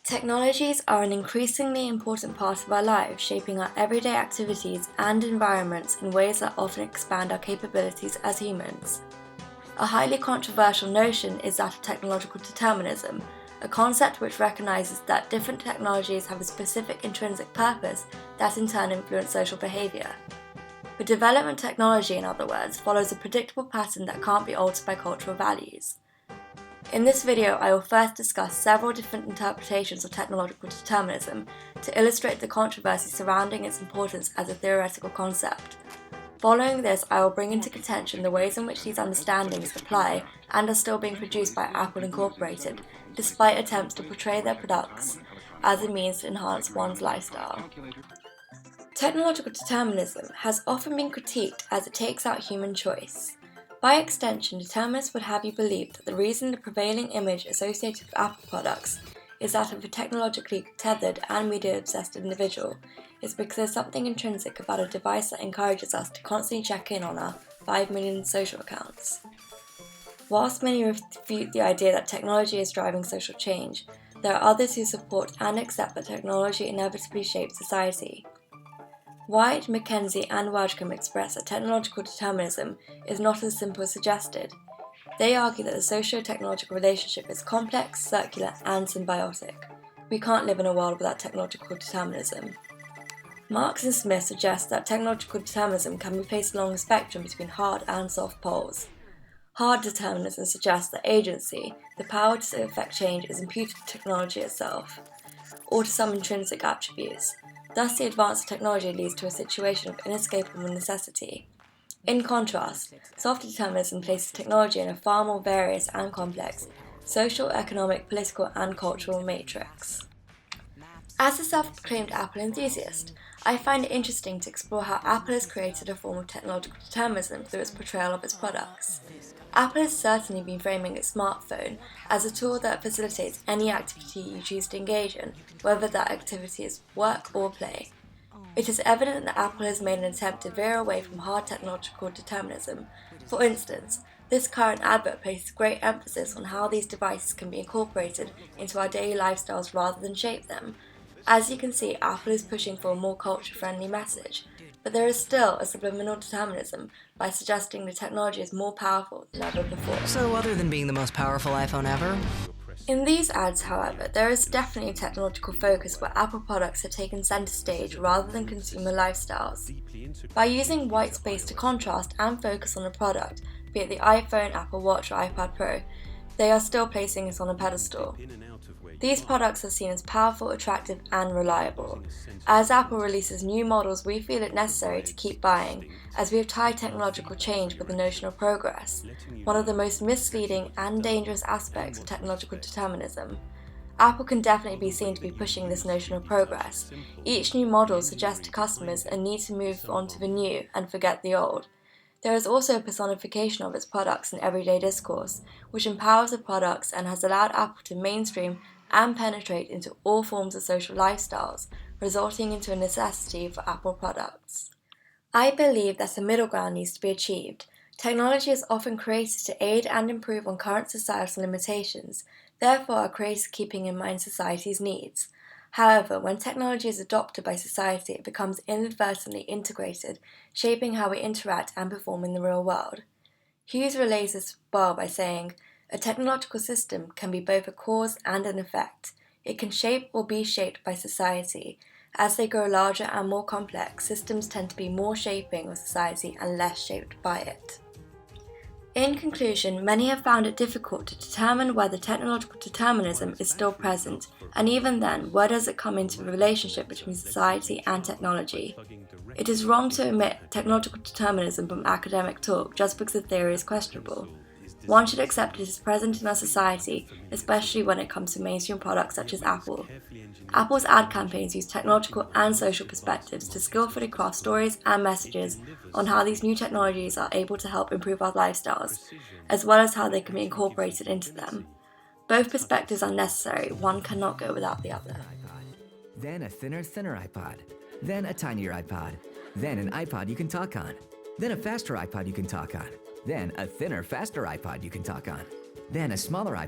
Technologies are an increasingly important part of our lives, shaping our everyday activities and environments in ways that often expand our capabilities as humans. A highly controversial notion is that of technological determinism, a concept which recognizes that different technologies have a specific intrinsic purpose that in turn influence social behavior. The development of technology, in other words, follows a predictable pattern that can't be altered by cultural values. In this video, I will first discuss several different interpretations of technological determinism to illustrate the controversy surrounding its importance as a theoretical concept. Following this, I will bring into contention the ways in which these understandings apply and are still being produced by Apple Incorporated, despite attempts to portray their products as a means to enhance one's lifestyle. Technological determinism has often been critiqued as it takes out human choice. By extension, determinists would have you believe that the reason the prevailing image associated with Apple products is that of a technologically tethered and media-obsessed individual is because there's something intrinsic about a device that encourages us to constantly check in on our 5 million social accounts. Whilst many refute the idea that technology is driving social change, there are others who support and accept that technology inevitably shapes society. White, McKenzie, and Wajcom express that technological determinism is not as simple as suggested. They argue that the socio-technological relationship is complex, circular, and symbiotic. We can't live in a world without technological determinism. Marx and Smith suggest that technological determinism can be placed along a spectrum between hard and soft poles. Hard determinism suggests that agency, the power to effect change, is imputed to technology itself, or to some intrinsic attributes. Thus, the advance of technology leads to a situation of inescapable necessity. In contrast, soft determinism places technology in a far more various and complex social, economic, political, and cultural matrix. As a self-proclaimed Apple enthusiast, I find it interesting to explore how Apple has created a form of technological determinism through its portrayal of its products. Apple has certainly been framing its smartphone as a tool that facilitates any activity you choose to engage in, whether that activity is work or play. It is evident that Apple has made an attempt to veer away from hard technological determinism. For instance, this current advert places great emphasis on how these devices can be incorporated into our daily lifestyles rather than shape them. As you can see, Apple is pushing for a more culture-friendly message, but there is still a subliminal determinism by suggesting the technology is more powerful than ever before. So other than being the most powerful iPhone ever? In these ads, however, there is definitely a technological focus where Apple products have taken center stage rather than consumer lifestyles. By using white space to contrast and focus on a product, be it the iPhone, Apple Watch, or iPad Pro, they are still placing it on a pedestal. These products are seen as powerful, attractive, and reliable. As Apple releases new models, we feel it necessary to keep buying, as we have tied technological change with the notion of progress, one of the most misleading and dangerous aspects of technological determinism. Apple can definitely be seen to be pushing this notion of progress. Each new model suggests to customers a need to move on to the new and forget the old. There is also a personification of its products in everyday discourse, which empowers the products and has allowed Apple to mainstream and penetrate into all forms of social lifestyles, resulting into a necessity for Apple products. I believe that a middle ground needs to be achieved. Technology is often created to aid and improve on current societal limitations, therefore are created keeping in mind society's needs. However, when technology is adopted by society, it becomes inadvertently integrated, shaping how we interact and perform in the real world. Hughes relays this well by saying, "A technological system can be both a cause and an effect. It can shape or be shaped by society. As they grow larger and more complex, systems tend to be more shaping of society and less shaped by it." In conclusion, many have found it difficult to determine whether technological determinism is still present, and even then, where does it come into the relationship between society and technology? It is wrong to omit technological determinism from academic talk just because the theory is questionable. One should accept it is present in our society, especially when it comes to mainstream products such as Apple. Apple's ad campaigns use technological and social perspectives to skillfully craft stories and messages on how these new technologies are able to help improve our lifestyles, as well as how they can be incorporated into them. Both perspectives are necessary, one cannot go without the other. Then a thinner iPod. Then a tinier iPod. Then an iPod you can talk on. Then a faster iPod you can talk on. Then a thinner, faster iPod you can talk on. Then a smaller iPod